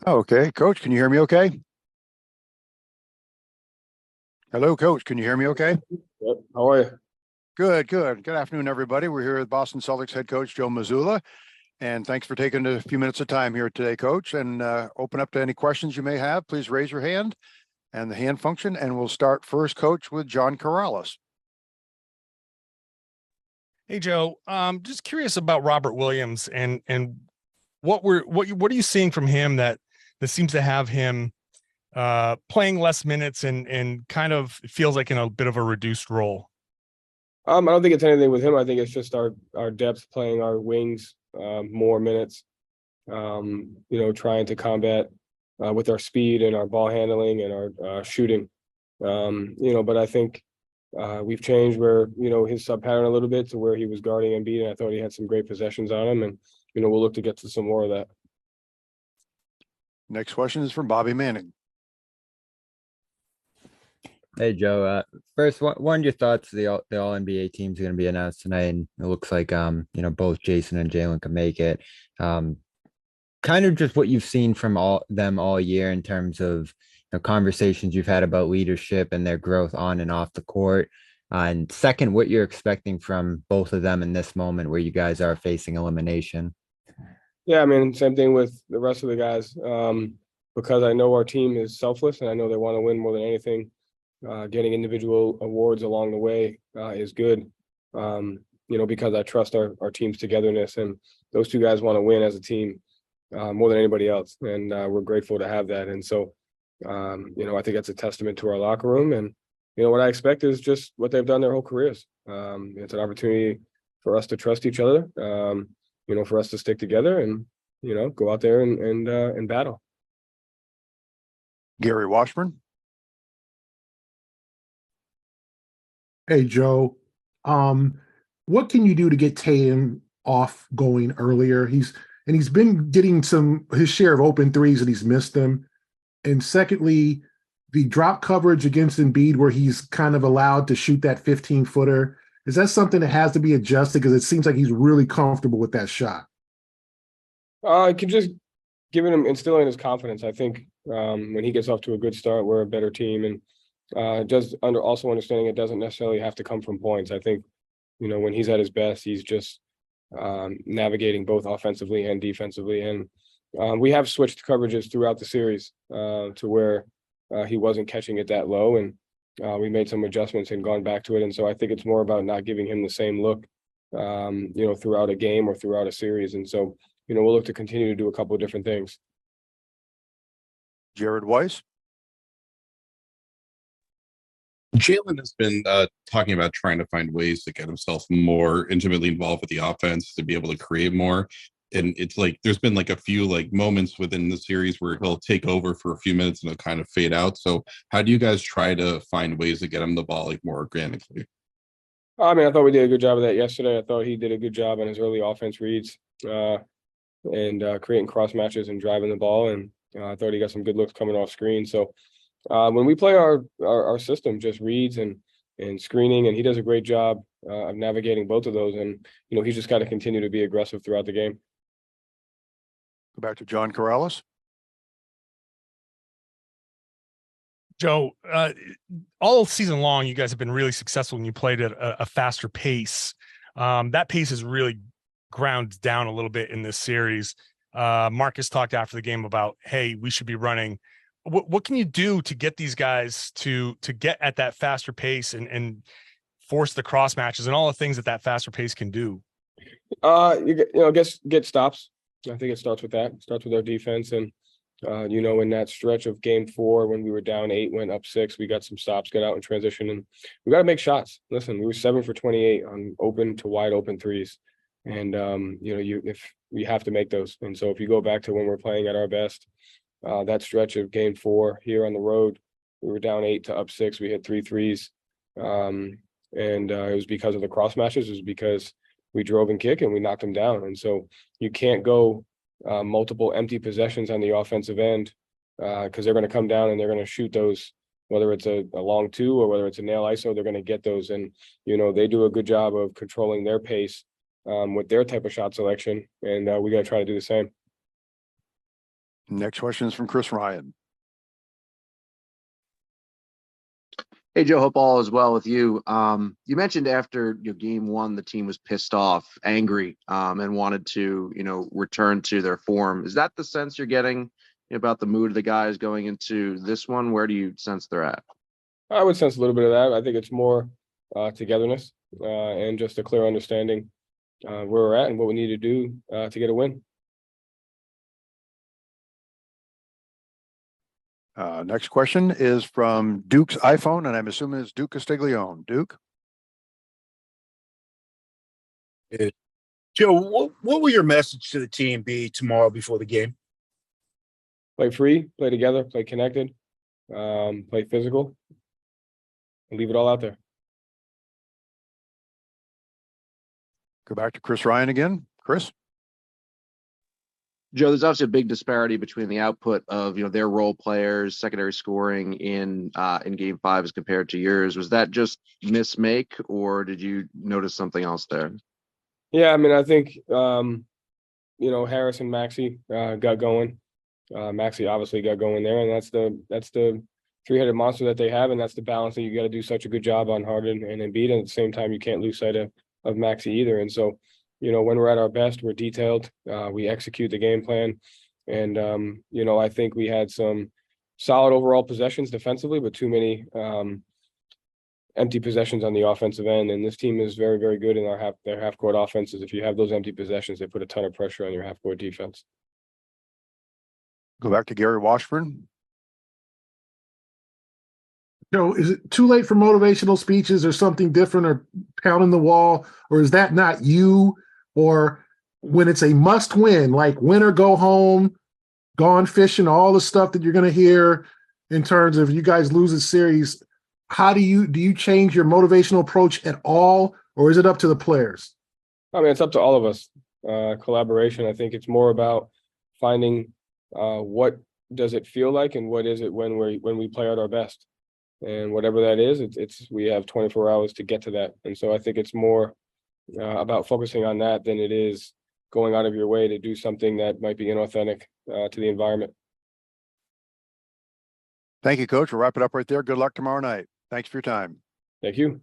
Okay, Coach, can you hear me okay? Hello, Coach, can you hear me okay? Yep. How are you? Good, good. Good afternoon, everybody. We're here with Boston Celtics head coach Joe Mazzulla, and thanks for taking a few minutes of time here today, Coach. And open up to any questions you may have. Please raise your hand and the hand function, and we'll start first, Coach, with John Corrales. Hey Joe, just curious about Robert Williams and what are you seeing from him that seems to have him playing less minutes and kind of feels like in a bit of a reduced role. I don't think it's anything with him. I think it's just our depth playing our wings more minutes. Trying to combat with our speed and our ball handling and our shooting. But I think we've changed where his sub pattern a little bit to where he was guarding Embiid, and I thought he had some great possessions on him, and we'll look to get to some more of that. Next question is from Bobby Manning. Hey Joe, first, what are your thoughts? The all NBA team's going to be announced tonight, and it looks like both Jason and Jaylen can make it. Kind of just what you've seen from all year in terms of conversations you've had about leadership and their growth on and off the court. And second, what you're expecting from both of them in this moment where you guys are facing elimination. Yeah, I mean, same thing with the rest of the guys. Because I know our team is selfless, and I know they want to win more than anything. Getting individual awards along the way is good, because I trust our team's togetherness, and those two guys want to win as a team more than anybody else, and we're grateful to have that. And so, I think that's a testament to our locker room, and what I expect is just what they've done their whole careers. It's an opportunity for us to trust each other, for us to stick together, and go out there and battle. Gary Washburn. Hey, Joe. What can you do to get Tatum off going earlier? He's been getting his share of open threes and he's missed them. And secondly, the drop coverage against Embiid where he's kind of allowed to shoot that 15-footer. Is that something that has to be adjusted? Because it seems like he's really comfortable with that shot. I can just instilling his confidence. I think when he gets off to a good start, we're a better team, and also understanding it doesn't necessarily have to come from points. I think, when he's at his best, he's just navigating both offensively and defensively. And we have switched coverages throughout the series to where he wasn't catching it that low, and we made some adjustments and gone back to it. And so I think it's more about not giving him the same look, throughout a game or throughout a series. And so, we'll look to continue to do a couple of different things. Jared Weiss. Jaylen has been talking about trying to find ways to get himself more intimately involved with the offense to be able to create more. And it's like there's been like a few like moments within the series where he'll take over for a few minutes and it'll kind of fade out. So how do you guys try to find ways to get him the ball like more organically? I mean, I thought we did a good job of that yesterday. I thought he did a good job on his early offense reads and creating cross matches and driving the ball. And I thought he got some good looks coming off screen. So when we play our system, just reads and screening, and he does a great job of navigating both of those. And he's just got to continue to be aggressive throughout the game. Go back to John Corrales. Joe, all season long, you guys have been really successful when you played at a faster pace. That pace has really ground down a little bit in this series. Marcus talked after the game about, hey, we should be running. What can you do to get these guys to get at that faster pace and force the cross matches and all the things that faster pace can do? I guess get stops. I think it starts with that. It starts with our defense, and in that stretch of game 4 when we were down 8, went up 6, we got some stops, got out in transition, and we got to make shots. Listen, we were 7 for 28 on open to wide open threes, and if we have to make those. And so if you go back to when we're playing at our best. That stretch of game 4 here on the road, we were down 8 to up 6. We hit 3 threes. And it was because of the cross matches. It was because we drove and kick and we knocked them down. And so you can't go multiple empty possessions on the offensive end because they're going to come down and they're going to shoot those, whether it's a long 2 or whether it's a nail ISO, they're going to get those. And, they do a good job of controlling their pace with their type of shot selection. And we got to try to do the same. Next question is from Chris Ryan. Hey, Joe, hope all is well with you. You mentioned after game one, the team was pissed off, angry, and wanted to, return to their form. Is that the sense you're getting about the mood of the guys going into this one? Where do you sense they're at? I would sense a little bit of that. I think it's more togetherness and just a clear understanding where we're at and what we need to do to get a win. Next question is from Duke's iPhone, and I'm assuming it's Duke Castiglione. Duke? Joe, what will your message to the team be tomorrow before the game? Play free, play together, play connected, play physical, and leave it all out there. Go back to Chris Ryan again. Chris? Joe, there's obviously a big disparity between the output of their role players, secondary scoring in game 5 as compared to yours. Was that just mismake, or did you notice something else there? Yeah, I mean, I think Harris and Maxey got going. Maxey obviously got going there, and that's the three-headed monster that they have, and that's the balance that you got to do such a good job on Harden and Embiid, and at the same time you can't lose sight of Maxey either. And so, when we're at our best, we're detailed, we execute the game plan. And, I think we had some solid overall possessions defensively, but too many empty possessions on the offensive end. And this team is very, very good in their half court offenses. If you have those empty possessions, they put a ton of pressure on your half court defense. Go back to Gary Washburn. Is it too late for motivational speeches or something different, or pounding the wall, or is that not you? Or when it's a must win, like win or go home, gone fishing, all the stuff that you're going to hear in terms of you guys lose a series, how do you change your motivational approach at all, or is it up to the players? I mean, it's up to all of us. Collaboration. I think it's more about finding what does it feel like and what is it when we play at our best. And whatever that is, we have 24 hours to get to that. And so I think it's more about focusing on that than it is going out of your way to do something that might be inauthentic to the environment. Thank you, Coach. We'll wrap it up right there. Good luck tomorrow night. Thanks for your time. Thank you.